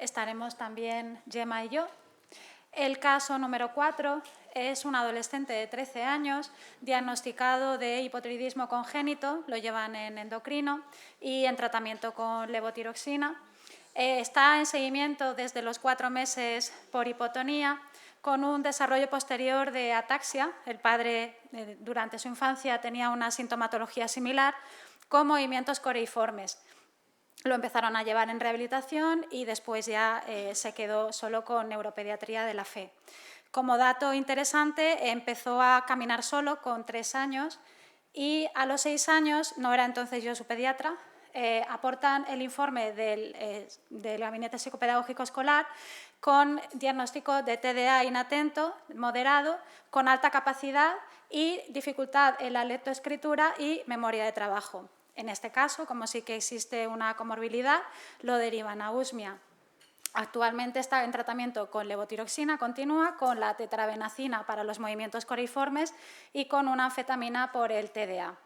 estaremos también Gemma y yo. El caso número 4 es un adolescente de 13 años diagnosticado de hipotiroidismo congénito, lo llevan en endocrino y en tratamiento con levotiroxina. Está en seguimiento desde los 4 meses por hipotonía, con un desarrollo posterior de ataxia. El padre durante su infancia tenía una sintomatología similar con movimientos coreiformes. Lo empezaron a llevar en rehabilitación y después ya se quedó solo con neuropediatría de la FE. Como dato interesante, empezó a caminar solo con 3 años y a los 6 años, no era entonces yo su pediatra, aportan el informe del Gabinete Psicopedagógico Escolar con diagnóstico de TDA inatento, moderado, con alta capacidad y dificultad en la lectoescritura y memoria de trabajo. En este caso, como sí que existe una comorbilidad, lo derivan a USMIA. Actualmente está en tratamiento con levotiroxina continua, con la tetrabenazina para los movimientos coreiformes y con una anfetamina por el TDA.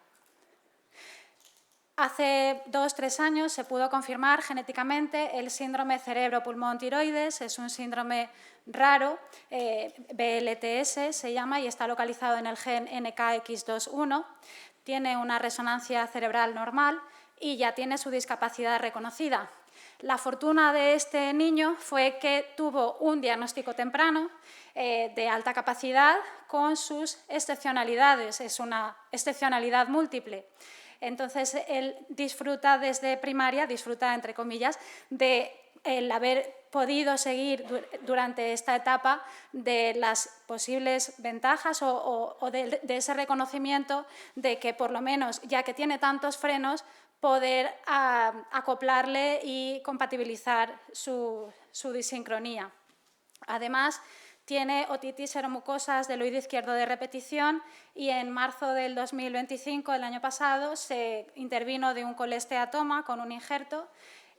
Hace 2-3 años se pudo confirmar genéticamente el síndrome cerebro-pulmón-tiroides. Es un síndrome raro, BLTS se llama, y está localizado en el gen NKX2-1. Tiene una resonancia cerebral normal y ya tiene su discapacidad reconocida. La fortuna de este niño fue que tuvo un diagnóstico temprano de alta capacidad con sus excepcionalidades. Es una excepcionalidad múltiple. Entonces, él disfruta desde primaria, disfruta entre comillas, de el haber podido seguir durante esta etapa de las posibles ventajas o de ese reconocimiento de que por lo menos, ya que tiene tantos frenos, poder acoplarle y compatibilizar su disincronía. Además, tiene otitis seromucosas del oído izquierdo de repetición y en marzo del 2025, el año pasado, se intervino de un colesteatoma con un injerto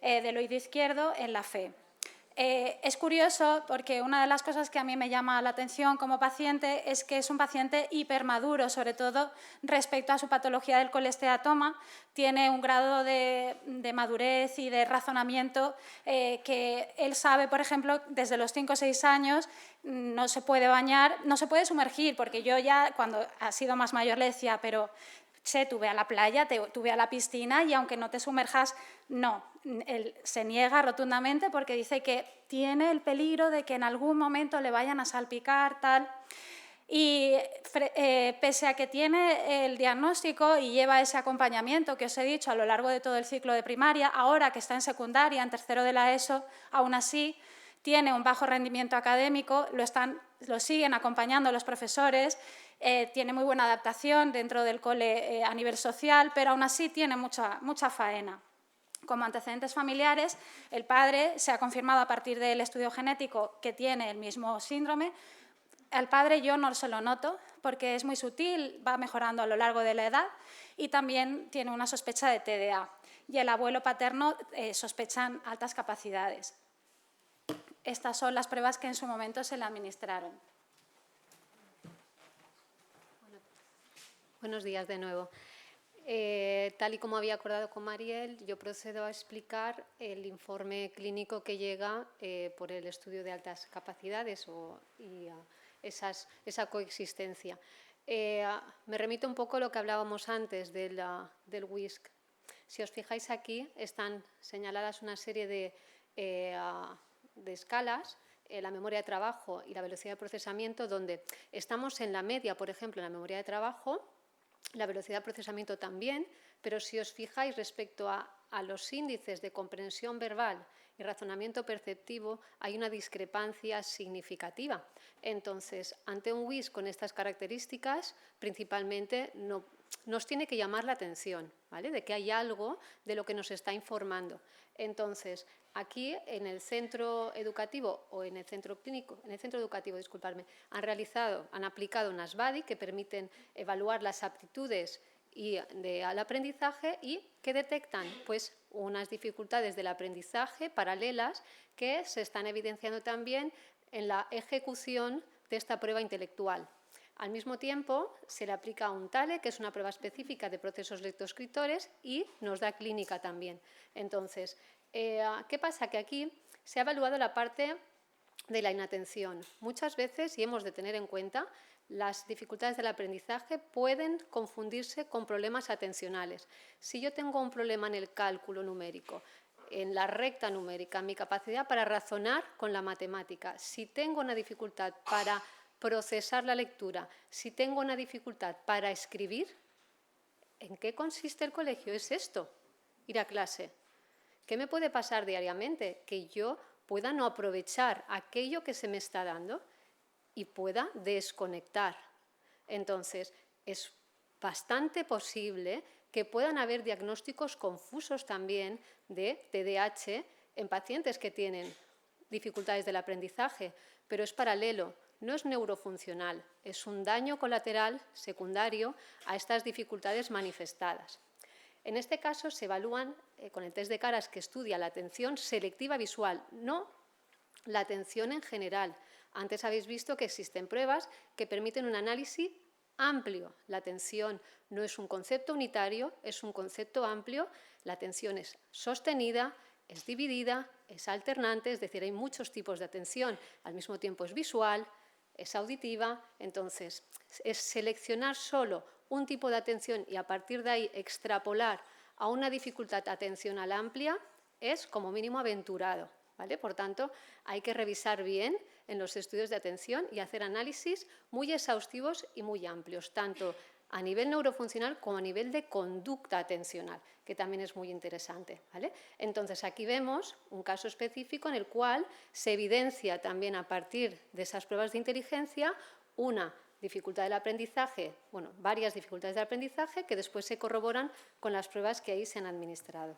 del oído izquierdo en la FE. Es curioso porque una de las cosas que a mí me llama la atención como paciente es que es un paciente hipermaduro, sobre todo respecto a su patología del colesteatoma. Tiene un grado de madurez y de razonamiento que él sabe, por ejemplo, desde los 5 o 6 años no se puede bañar, no se puede sumergir, porque yo ya cuando ha sido más mayor le decía, pero tú ve a la playa, tú ve a la piscina y aunque no te sumerjas, no. Él se niega rotundamente porque dice que tiene el peligro de que en algún momento le vayan a salpicar, tal. Y pese a que tiene el diagnóstico y lleva ese acompañamiento que os he dicho a lo largo de todo el ciclo de primaria, ahora que está en secundaria, en tercero de la ESO, aún así tiene un bajo rendimiento académico, lo siguen acompañando los profesores, tiene muy buena adaptación dentro del cole a nivel social, pero aún así tiene mucha faena. Como antecedentes familiares, el padre se ha confirmado a partir del estudio genético que tiene el mismo síndrome. Al padre yo no se lo noto porque es muy sutil, va mejorando a lo largo de la edad y también tiene una sospecha de TDA. Y el abuelo paterno sospechan altas capacidades. Estas son las pruebas que en su momento se le administraron. Buenos días de nuevo. Tal y como había acordado con Mariel, yo procedo a explicar el informe clínico que llega por el estudio de altas capacidades y esa coexistencia. Me remito un poco a lo que hablábamos antes del WISC. Si os fijáis aquí, están señaladas una serie de escalas, la memoria de trabajo y la velocidad de procesamiento, donde estamos en la media, por ejemplo, en la memoria de trabajo, la velocidad de procesamiento también, pero si os fijáis respecto a los índices de comprensión verbal y razonamiento perceptivo, hay una discrepancia significativa. Entonces, ante un WISC con estas características, principalmente nos tiene que llamar la atención, ¿vale?, de que hay algo de lo que nos está informando. Entonces, aquí en el centro educativo o en el centro clínico, en el centro educativo, disculpadme, han aplicado unas BADI que permiten evaluar las aptitudes al aprendizaje y que detectan pues unas dificultades del aprendizaje paralelas que se están evidenciando también en la ejecución de esta prueba intelectual. Al mismo tiempo, se le aplica un TALE, que es una prueba específica de procesos lectoescritores, y nos da clínica también. Entonces, ¿qué pasa? Que aquí Se ha evaluado la parte de la inatención. Muchas veces, y hemos de tener en cuenta, las dificultades del aprendizaje pueden confundirse con problemas atencionales. Si yo tengo un problema en el cálculo numérico, en la recta numérica, mi capacidad para razonar con la matemática, si tengo una dificultad para procesar la lectura, si tengo una dificultad para escribir, ¿en qué consiste el colegio? Es esto, ir a clase. ¿Qué me puede pasar diariamente? Que yo pueda no aprovechar aquello que se me está dando y pueda desconectar. Entonces, es bastante posible que puedan haber diagnósticos confusos también de TDAH en pacientes que tienen dificultades del aprendizaje, pero es paralelo, no es neurofuncional, es un daño colateral secundario a estas dificultades manifestadas. En este caso se evalúan con el test de caras que estudia la atención selectiva visual, no la atención en general. Antes habéis visto que existen pruebas que permiten un análisis amplio. La atención no es un concepto unitario, es un concepto amplio. La atención es sostenida, es dividida, es alternante, es decir, hay muchos tipos de atención. Al mismo tiempo es visual, es auditiva. Entonces, es seleccionar solo un tipo de atención y a partir de ahí extrapolar a una dificultad atencional amplia es como mínimo aventurado, ¿vale? Por tanto, hay que revisar bien en los estudios de atención y hacer análisis muy exhaustivos y muy amplios, tanto a nivel neurofuncional como a nivel de conducta atencional, que también es muy interesante, ¿vale? Entonces, aquí vemos un caso específico en el cual se evidencia también a partir de esas pruebas de inteligencia una dificultad del aprendizaje, bueno, varias dificultades del aprendizaje que después se corroboran con las pruebas que ahí se han administrado.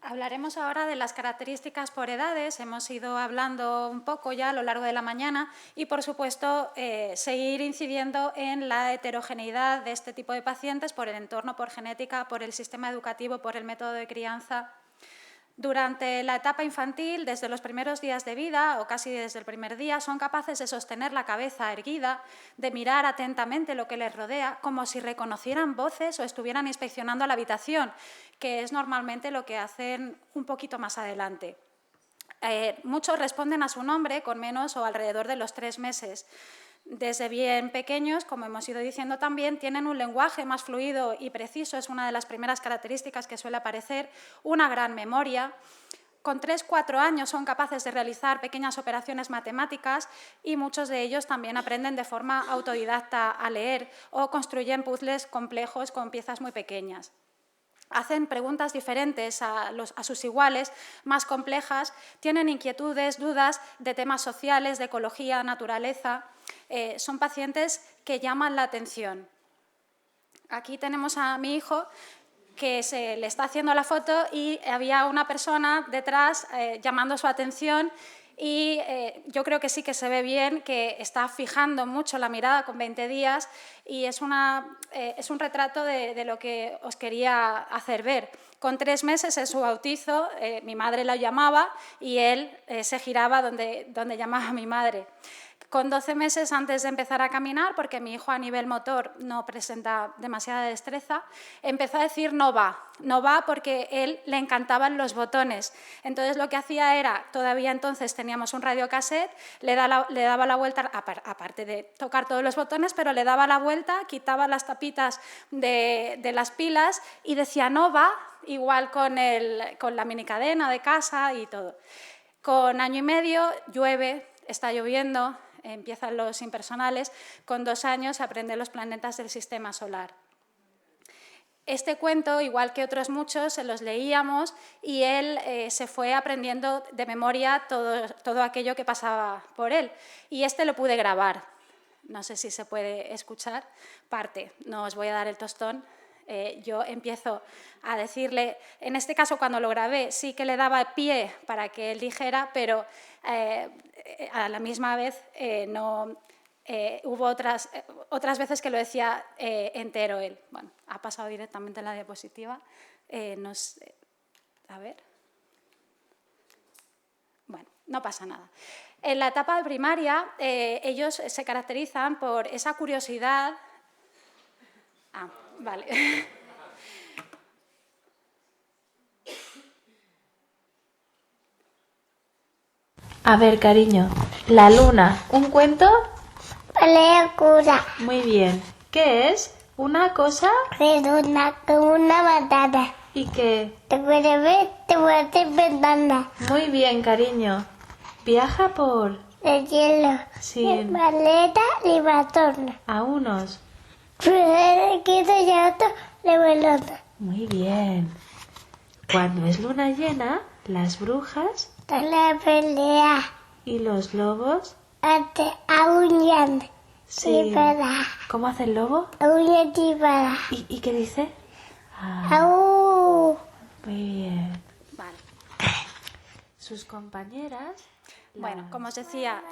Hablaremos ahora de las características por edades. Hemos ido hablando un poco ya a lo largo de la mañana y, por supuesto, seguir incidiendo en la heterogeneidad de este tipo de pacientes por el entorno, por genética, por el sistema educativo, por el método de crianza. Durante la etapa infantil, desde los primeros días de vida o casi desde el primer día, son capaces de sostener la cabeza erguida, de mirar atentamente lo que les rodea, como si reconocieran voces o estuvieran inspeccionando la habitación, que es normalmente lo que hacen un poquito más adelante. Muchos responden a su nombre con menos o alrededor de los 3 meses. Desde bien pequeños, como hemos ido diciendo también, tienen un lenguaje más fluido y preciso, es una de las primeras características que suele aparecer, una gran memoria. Con 3-4 años son capaces de realizar pequeñas operaciones matemáticas y muchos de ellos también aprenden de forma autodidacta a leer o construyen puzzles complejos con piezas muy pequeñas. Hacen preguntas diferentes a sus iguales, más complejas, tienen inquietudes, dudas de temas sociales, de ecología, naturaleza. Son pacientes que llaman la atención. Aquí tenemos a mi hijo que se le está haciendo la foto y había una persona detrás llamando su atención y yo creo que sí que se ve bien que está fijando mucho la mirada con 20 días y es un retrato de lo que os quería hacer ver. Con 3 meses en su bautizo, mi madre la llamaba y él se giraba donde llamaba a mi madre. Con 12 meses antes de empezar a caminar, porque mi hijo a nivel motor no presenta demasiada destreza, empezó a decir no va porque a él le encantaban los botones. Entonces lo que hacía era, todavía entonces teníamos un radiocassette, le daba la vuelta, aparte de tocar todos los botones, pero le daba la vuelta, quitaba las tapitas de las pilas y decía no va, igual con la minicadena de casa y todo. Con 1 año y medio llueve, está lloviendo, empiezan los impersonales, con 2 años aprende los planetas del sistema solar. Este cuento, igual que otros muchos, se los leíamos y él se fue aprendiendo de memoria todo aquello que pasaba por él. Y lo pude grabar. No sé si se puede escuchar parte, no os voy a dar el tostón. Yo empiezo a decirle, en este caso cuando lo grabé sí que le daba pie para que él dijera, pero a la misma vez hubo otras veces que lo decía entero él. Bueno, ha pasado directamente en la diapositiva. A ver. Bueno, no pasa nada. En la etapa de primaria ellos se caracterizan por esa curiosidad. Vale. A ver, cariño, La Luna, ¿un cuento? Película Muy bien. ¿Qué es? ¿Una cosa? redonda con una batata. ¿Y qué? Te puede ver, te puede ventana. Muy bien, cariño. Viaja por... El hielo. Sí. Maleta y batón. a unos. Primero quito y otro de pelota. Muy bien. Cuando es luna llena, las brujas La pelea. y los lobos... Ante aullan. Sí. Y para. ¿Cómo hace el lobo? Aullan y para. ¿Y qué dice? Ah, Au. muy bien. Vale. Sus compañeras... Bueno, como os decía,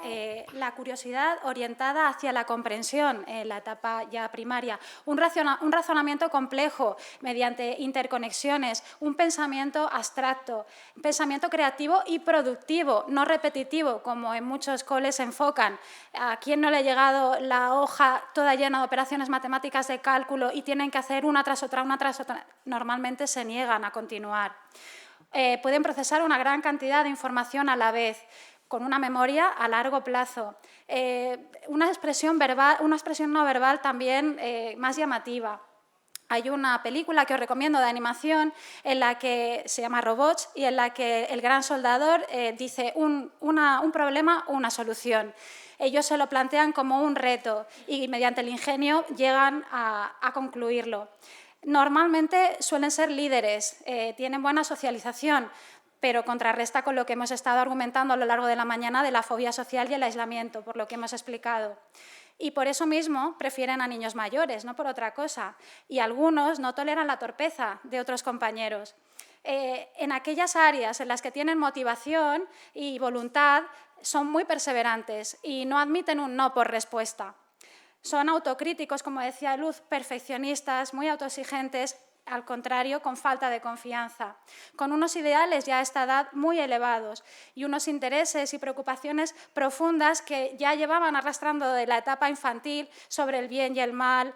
la curiosidad orientada hacia la comprensión en la etapa ya primaria, un razonamiento complejo mediante interconexiones, un pensamiento abstracto, un pensamiento creativo y productivo, no repetitivo, como en muchos coles se enfocan. ¿A quién no le ha llegado la hoja toda llena de operaciones matemáticas de cálculo y tienen que hacer una tras otra, una tras otra? Normalmente se niegan a continuar. Pueden procesar una gran cantidad de información a la vez, con una memoria a largo plazo. Una expresión no verbal también más llamativa. Hay una película que os recomiendo de animación en la que se llama Robots y en la que el gran soldador dice un problema o una solución. Ellos se lo plantean como un reto y mediante el ingenio llegan a concluirlo. Normalmente suelen ser líderes, tienen buena socialización, pero contrarresta con lo que hemos estado argumentando a lo largo de la mañana de la fobia social y el aislamiento, por lo que hemos explicado. Y por eso mismo prefieren a niños mayores, no por otra cosa. Y algunos no toleran la torpeza de otros compañeros. En aquellas áreas en las que tienen motivación y voluntad, son muy perseverantes y no admiten un no por respuesta. Son autocríticos, como decía Luz, perfeccionistas, muy autoexigentes, al contrario, con falta de confianza, con unos ideales ya a esta edad muy elevados y unos intereses y preocupaciones profundas que ya llevaban arrastrando de la etapa infantil sobre el bien y el mal,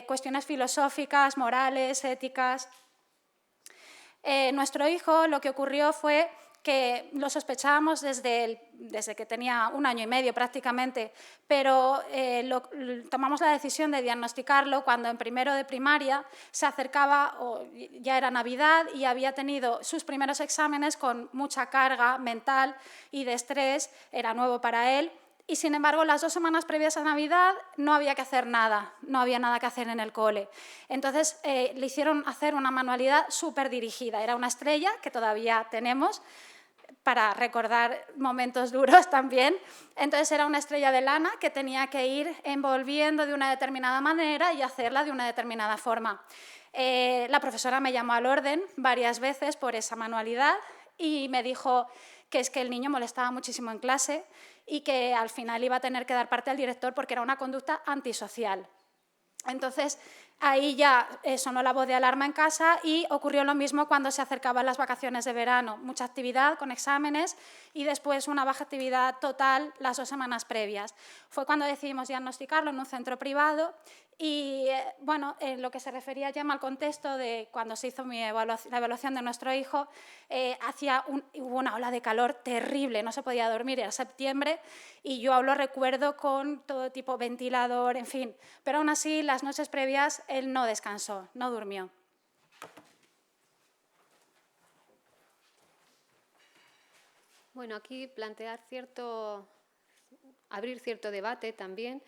cuestiones filosóficas, morales, éticas. Nuestro hijo, lo que ocurrió fue que lo sospechábamos desde que tenía 1 año y medio prácticamente, pero tomamos la decisión de diagnosticarlo cuando en primero de primaria se acercaba, ya era Navidad y había tenido sus primeros exámenes con mucha carga mental y de estrés, era nuevo para él. Y, sin embargo, las 2 semanas previas a Navidad no había que hacer nada, no había nada que hacer en el cole. Entonces, le hicieron hacer una manualidad súper dirigida. Era una estrella, que todavía tenemos, para recordar momentos duros también. Entonces, era una estrella de lana que tenía que ir envolviendo de una determinada manera y hacerla de una determinada forma. La profesora me llamó al orden varias veces por esa manualidad y me dijo que es que el niño molestaba muchísimo en clase y que al final iba a tener que dar parte al director porque era una conducta antisocial. Entonces, ahí ya sonó la voz de alarma en casa y ocurrió lo mismo cuando se acercaban las vacaciones de verano. Mucha actividad con exámenes y después una baja actividad total las 2 semanas previas. Fue cuando decidimos diagnosticarlo en un centro privado y, bueno, en lo que se refería ya al contexto de cuando se hizo la evaluación de nuestro hijo, hubo una ola de calor terrible, no se podía dormir, era septiembre y yo lo recuerdo con todo tipo ventilador, en fin. Pero aún así, las noches previas él no descansó, no durmió. Bueno, aquí plantear abrir cierto debate también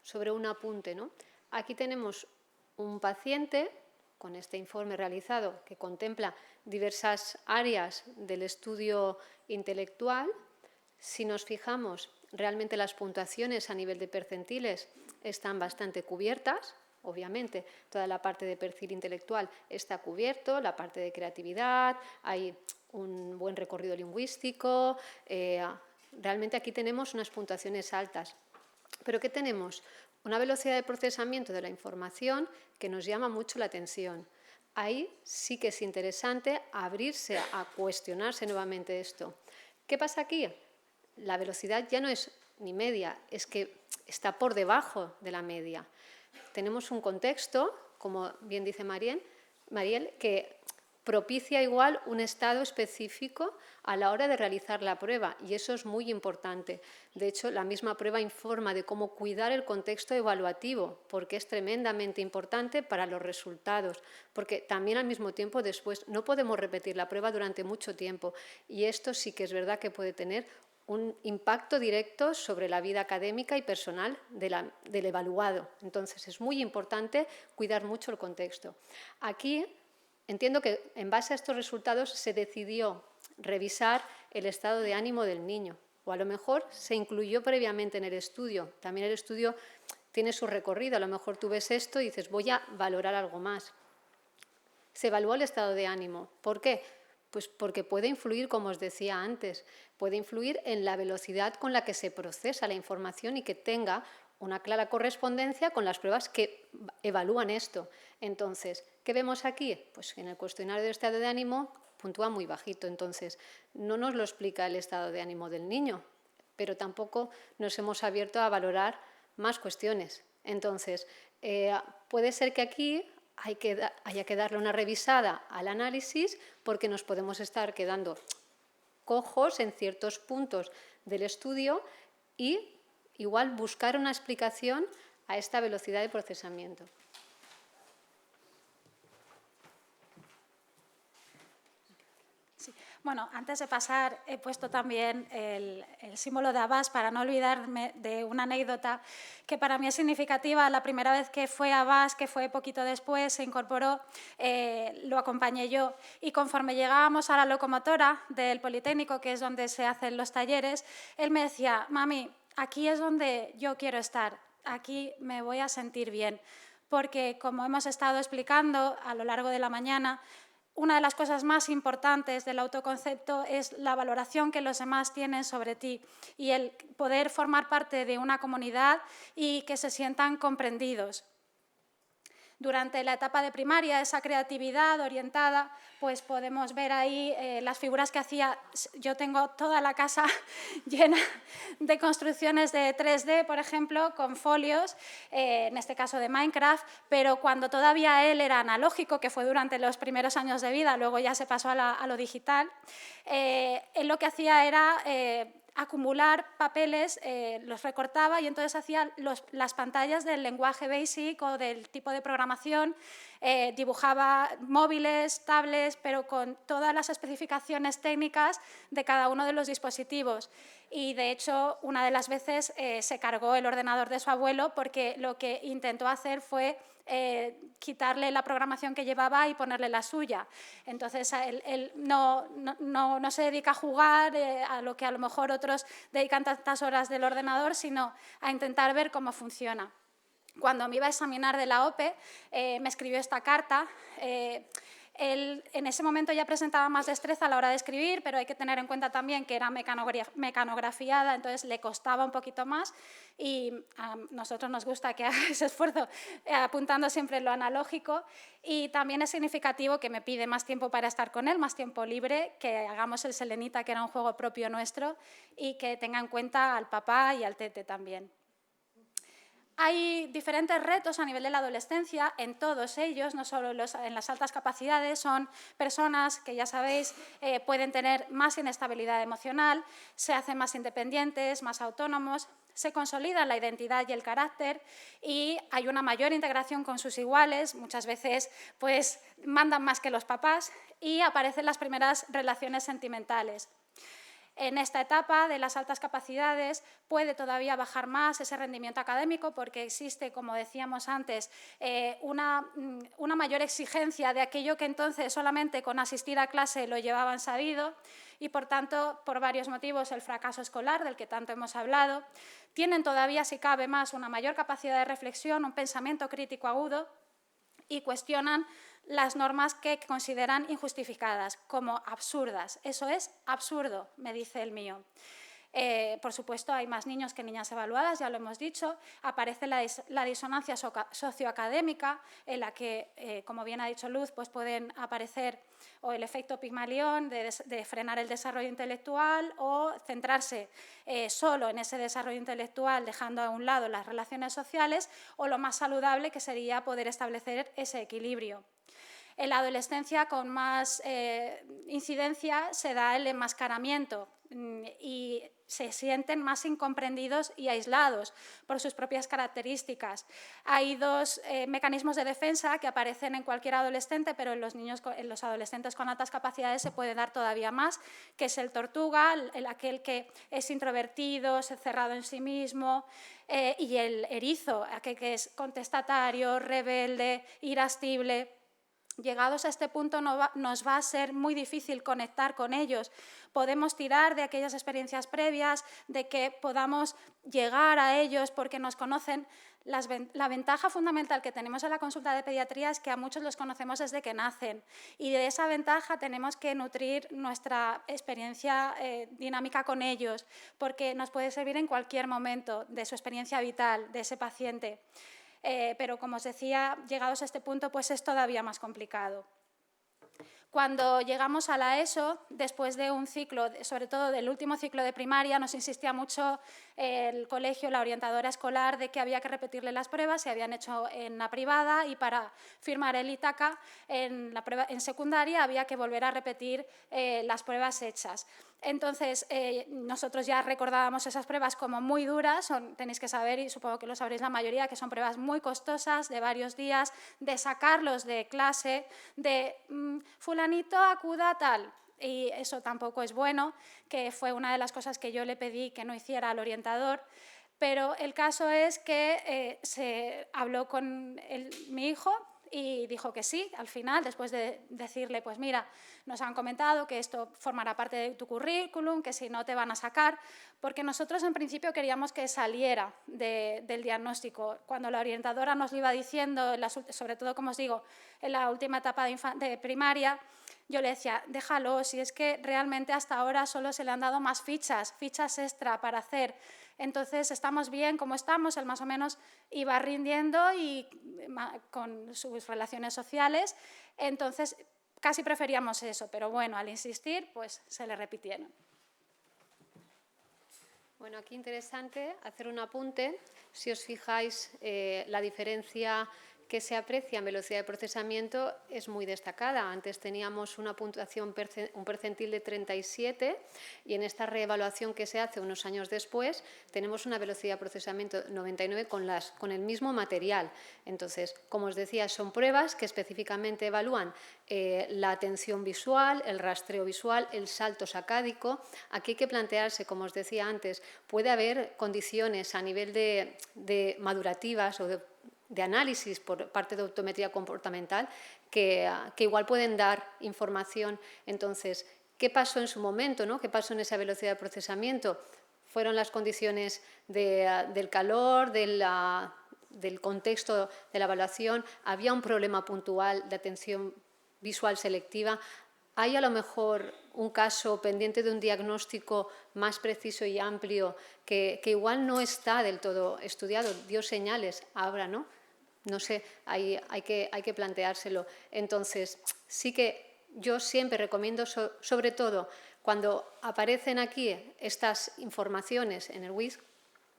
sobre un apunte, ¿no? Aquí tenemos un paciente con este informe realizado que contempla diversas áreas del estudio intelectual. Si nos fijamos, realmente las puntuaciones a nivel de percentiles están bastante cubiertas. Obviamente, toda la parte de perfil intelectual está cubierto, la parte de creatividad, hay un buen recorrido lingüístico. Realmente aquí tenemos unas puntuaciones altas. ¿Pero qué tenemos? Una velocidad de procesamiento de la información que nos llama mucho la atención. Ahí sí que es interesante abrirse a cuestionarse nuevamente esto. ¿Qué pasa aquí? La velocidad ya no es ni media, es que está por debajo de la media. tenemos un contexto, como bien dice Mariel, que propicia igual un estado específico a la hora de realizar la prueba, y eso es muy importante. De hecho, la misma prueba informa de cómo cuidar el contexto evaluativo, porque es tremendamente importante para los resultados, porque también al mismo tiempo después no podemos repetir la prueba durante mucho tiempo, y esto sí que es verdad que puede tener un impacto directo sobre la vida académica y personal del evaluado. Entonces, es muy importante cuidar mucho el contexto. Aquí entiendo que en base a estos resultados se decidió revisar el estado de ánimo del niño, o a lo mejor se incluyó previamente en el estudio. También el estudio tiene su recorrido, a lo mejor tú ves esto y dices voy a valorar algo más. Se evaluó el estado de ánimo. ¿Por qué? Pues porque puede influir, como os decía antes, puede influir en la velocidad con la que se procesa la información y que tenga una clara correspondencia con las pruebas que evalúan esto. Entonces, ¿qué vemos aquí? Pues en el cuestionario de estado de ánimo puntúa muy bajito, entonces no nos lo explica el estado de ánimo del niño, pero tampoco nos hemos abierto a valorar más cuestiones. Entonces, puede ser que aquí haya que darle una revisada al análisis, porque nos podemos estar quedando cojos en ciertos puntos del estudio y igual buscar una explicación a esta velocidad de procesamiento. Bueno, antes de pasar he puesto también el símbolo de Abás para no olvidarme de una anécdota que para mí es significativa. La primera vez que fue a Abás, que fue poquito después, se incorporó, lo acompañé yo, y conforme llegábamos a la locomotora del Politécnico, que es donde se hacen los talleres, él me decía, mami, aquí es donde yo quiero estar, aquí me voy a sentir bien, porque como hemos estado explicando a lo largo de la mañana, una de las cosas más importantes del autoconcepto es la valoración que los demás tienen sobre ti y el poder formar parte de una comunidad y que se sientan comprendidos. Durante la etapa de primaria, esa creatividad orientada, pues podemos ver ahí las figuras que hacía. Yo tengo toda la casa llena de construcciones de 3D, por ejemplo, con folios, en este caso de Minecraft, pero cuando todavía él era analógico, que fue durante los primeros años de vida, luego ya se pasó a lo digital, él lo que hacía era acumular papeles, los recortaba y entonces hacía las pantallas del lenguaje BASIC o del tipo de programación, dibujaba móviles, tablets, pero con todas las especificaciones técnicas de cada uno de los dispositivos. Y, de hecho, una de las veces se cargó el ordenador de su abuelo porque lo que intentó hacer fue quitarle la programación que llevaba y ponerle la suya. Entonces, él no se dedica a jugar a lo que a lo mejor otros dedican tantas horas del ordenador, sino a intentar ver cómo funciona. Cuando me iba a examinar de la OPE, me escribió esta carta. Él en ese momento ya presentaba más destreza a la hora de escribir, pero hay que tener en cuenta también que era mecanografiada, entonces le costaba un poquito más, y a nosotros nos gusta que haga ese esfuerzo apuntando siempre en lo analógico, y también es significativo que me pide más tiempo para estar con él, más tiempo libre, que hagamos el Selenita, que era un juego propio nuestro, y que tenga en cuenta al papá y al tete también. Hay diferentes retos a nivel de la adolescencia, en todos ellos, no solo en las altas capacidades. Son personas que, ya sabéis, pueden tener más inestabilidad emocional, se hacen más independientes, más autónomos, se consolida la identidad y el carácter y hay una mayor integración con sus iguales, muchas veces pues, mandan más que los papás y aparecen las primeras relaciones sentimentales. En esta etapa de las altas capacidades puede todavía bajar más ese rendimiento académico porque existe, como decíamos antes, una mayor exigencia de aquello que entonces solamente con asistir a clase lo llevaban sabido y, por tanto, por varios motivos, el fracaso escolar, del que tanto hemos hablado. Tienen todavía, si cabe más, una mayor capacidad de reflexión, un pensamiento crítico agudo y cuestionan las normas que consideran injustificadas, como absurdas. Eso es absurdo, me dice el mío. Por supuesto, hay más niños que niñas evaluadas, ya lo hemos dicho. Aparece la disonancia socioacadémica, en la que, como bien ha dicho Luz, pues pueden aparecer o el efecto Pigmalión de frenar el desarrollo intelectual o centrarse solo en ese desarrollo intelectual, dejando a un lado las relaciones sociales, o lo más saludable, que sería poder establecer ese equilibrio. En la adolescencia, con más incidencia, se da el enmascaramiento y se sienten más incomprendidos y aislados por sus propias características. Hay dos mecanismos de defensa que aparecen en cualquier adolescente, pero en los adolescentes con altas capacidades se puede dar todavía más, que es el tortuga, aquel que es introvertido, cerrado en sí mismo, y el erizo, aquel que es contestatario, rebelde, irascible. Llegados a este punto nos va a ser muy difícil conectar con ellos. Podemos tirar de aquellas experiencias previas, de que podamos llegar a ellos porque nos conocen. La ventaja fundamental que tenemos en la consulta de pediatría es que a muchos los conocemos desde que nacen, y de esa ventaja tenemos que nutrir nuestra experiencia dinámica con ellos, porque nos puede servir en cualquier momento de su experiencia vital, de ese paciente. Pero, como os decía, llegados a este punto, pues es todavía más complicado. Cuando llegamos a la ESO, después de un ciclo, sobre todo del último ciclo de primaria, nos insistía mucho el colegio, la orientadora escolar, de que había que repetirle las pruebas, se habían hecho en la privada, y para firmar el ITACA en secundaria había que volver a repetir las pruebas hechas. Entonces, nosotros ya recordábamos esas pruebas como muy duras. Tenéis que saber, y supongo que lo sabréis la mayoría, que son pruebas muy costosas, de varios días, de sacarlos de clase, de fulanito acuda tal. Y eso tampoco es bueno, que fue una de las cosas que yo le pedí que no hiciera al orientador. Pero el caso es que se habló con mi hijo y dijo que sí, al final, después de decirle, pues mira, nos han comentado que esto formará parte de tu currículum, que si no te van a sacar, porque nosotros en principio queríamos que saliera del diagnóstico. Cuando la orientadora nos lo iba diciendo, sobre todo, como os digo, en la última etapa de primaria, yo le decía, déjalo, si es que realmente hasta ahora solo se le han dado más fichas extra para hacer. Entonces, estamos bien como estamos. Él más o menos iba rindiendo y con sus relaciones sociales. Entonces, casi preferíamos eso, pero bueno, al insistir, pues se le repitieron. Bueno, aquí interesante hacer un apunte. Si os fijáis, la diferencia que se aprecia en velocidad de procesamiento es muy destacada. Antes teníamos una puntuación, un percentil de 37, y en esta reevaluación que se hace unos años después tenemos una velocidad de procesamiento 99 con el mismo material. Entonces, como os decía, son pruebas que específicamente evalúan la atención visual, el rastreo visual, el salto sacádico. Aquí hay que plantearse, como os decía antes, puede haber condiciones a nivel de madurativas o de análisis por parte de optometría comportamental que igual pueden dar información. Entonces, ¿qué pasó en su momento, ¿no? ¿Qué pasó en esa velocidad de procesamiento? ¿Fueron las condiciones del calor, del contexto de la evaluación? ¿Había un problema puntual de atención visual selectiva? ¿Hay a lo mejor un caso pendiente de un diagnóstico más preciso y amplio que igual no está del todo estudiado? Dio señales ahora, ¿no? No sé, hay que planteárselo. Entonces, sí que yo siempre recomiendo, sobre todo cuando aparecen aquí estas informaciones en el WIS,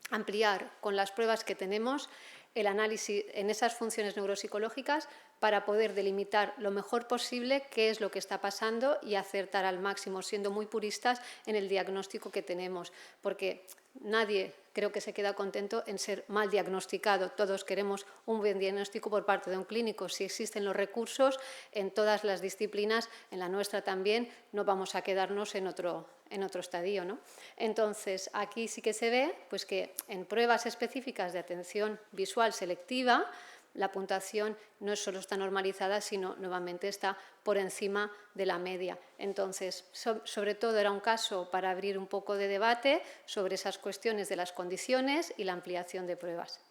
ampliar con las pruebas que tenemos el análisis en esas funciones neuropsicológicas para poder delimitar lo mejor posible qué es lo que está pasando y acertar al máximo, siendo muy puristas en el diagnóstico que tenemos, porque nadie creo que se queda contento en ser mal diagnosticado. Todos queremos un buen diagnóstico por parte de un clínico. Si existen los recursos en todas las disciplinas, en la nuestra también, no vamos a quedarnos en otro estadio, ¿no? Entonces, aquí sí que se ve pues, que en pruebas específicas de atención visual selectiva, la puntuación no solo está normalizada, sino nuevamente está por encima de la media. Entonces, sobre todo era un caso para abrir un poco de debate sobre esas cuestiones de las condiciones y la ampliación de pruebas.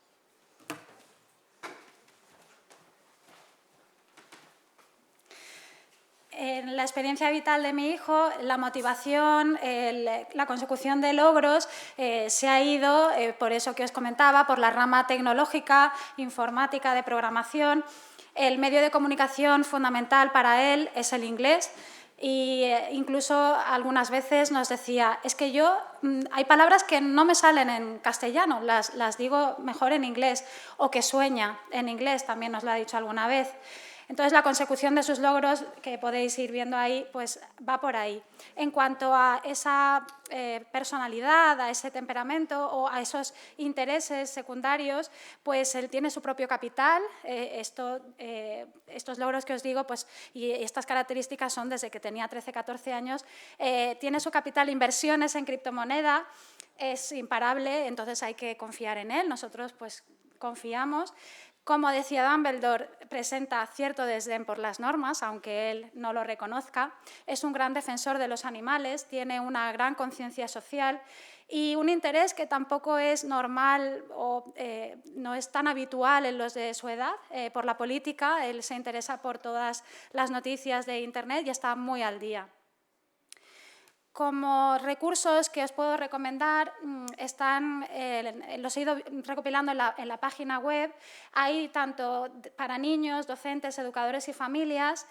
en la experiencia vital de mi hijo, la motivación, la consecución de logros se ha ido, por eso que os comentaba, por la rama tecnológica, informática, de programación. El medio de comunicación fundamental para él es el inglés. Y incluso algunas veces nos decía, es que hay palabras que no me salen en castellano, las digo mejor en inglés, o que sueña en inglés, también nos lo ha dicho alguna vez. Entonces, la consecución de sus logros, que podéis ir viendo ahí, pues va por ahí. En cuanto a esa personalidad, a ese temperamento o a esos intereses secundarios, pues él tiene su propio capital. Estos logros que os digo, pues, y estas características son desde que tenía 13, 14 años. Tiene su capital, inversiones en criptomoneda, es imparable, entonces hay que confiar en él. Nosotros, pues, confiamos. Como decía Dumbledore, presenta cierto desdén por las normas, aunque él no lo reconozca. Es un gran defensor de los animales, tiene una gran conciencia social y un interés que tampoco es normal o no es tan habitual en los de su edad por la política. Él se interesa por todas las noticias de Internet y está muy al día. Como recursos que os puedo recomendar, los he ido recopilando en la página web. Hay tanto para niños, docentes, educadores y familias,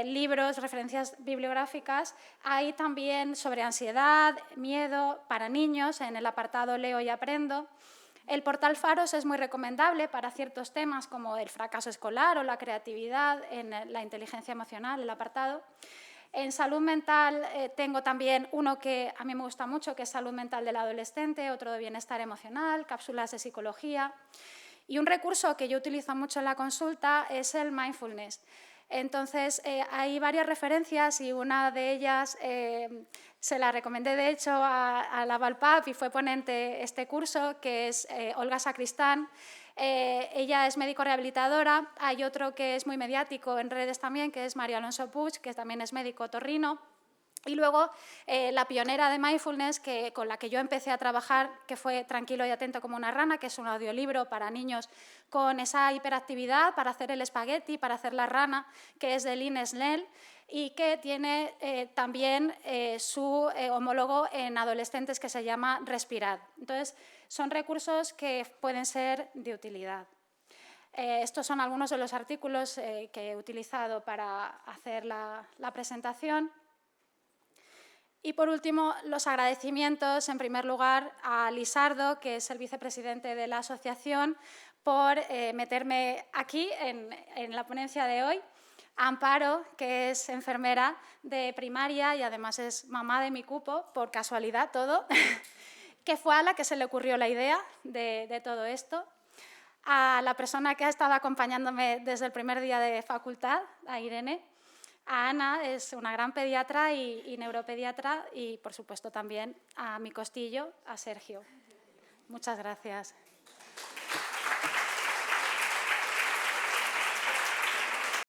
libros, referencias bibliográficas. Hay también sobre ansiedad, miedo para niños en el apartado Leo y Aprendo. El portal Faros es muy recomendable para ciertos temas como el fracaso escolar o la creatividad en la inteligencia emocional, el apartado. En salud mental tengo también uno que a mí me gusta mucho, que es salud mental del adolescente, otro de bienestar emocional, cápsulas de psicología. Y un recurso que yo utilizo mucho en la consulta es el mindfulness. Entonces, hay varias referencias y una de ellas se la recomendé, de hecho, a la Valpap y fue ponente este curso, que es Olga Sacristán. Ella es médico rehabilitadora. Hay otro que es muy mediático en redes también, que es Mario Alonso Puig, que también es médico otorrino. Y luego la pionera de mindfulness con la que yo empecé a trabajar, que fue Tranquilo y atento como una rana, que es un audiolibro para niños con esa hiperactividad para hacer el espagueti, para hacer la rana, que es de Lynn Snell y que tiene también su homólogo en adolescentes que se llama Respirad. Entonces, son recursos que pueden ser de utilidad. Estos son algunos de los artículos que he utilizado para hacer la presentación. Y, por último, los agradecimientos, en primer lugar, a Lisardo, que es el vicepresidente de la asociación, por meterme aquí en la ponencia de hoy. A Amparo, que es enfermera de primaria y además es mamá de mi cupo, por casualidad todo, que fue a la que se le ocurrió la idea de todo esto. A la persona que ha estado acompañándome desde el primer día de facultad, a Irene. A Ana, es una gran pediatra y neuropediatra, y por supuesto también a mi costillo, a Sergio. Muchas gracias.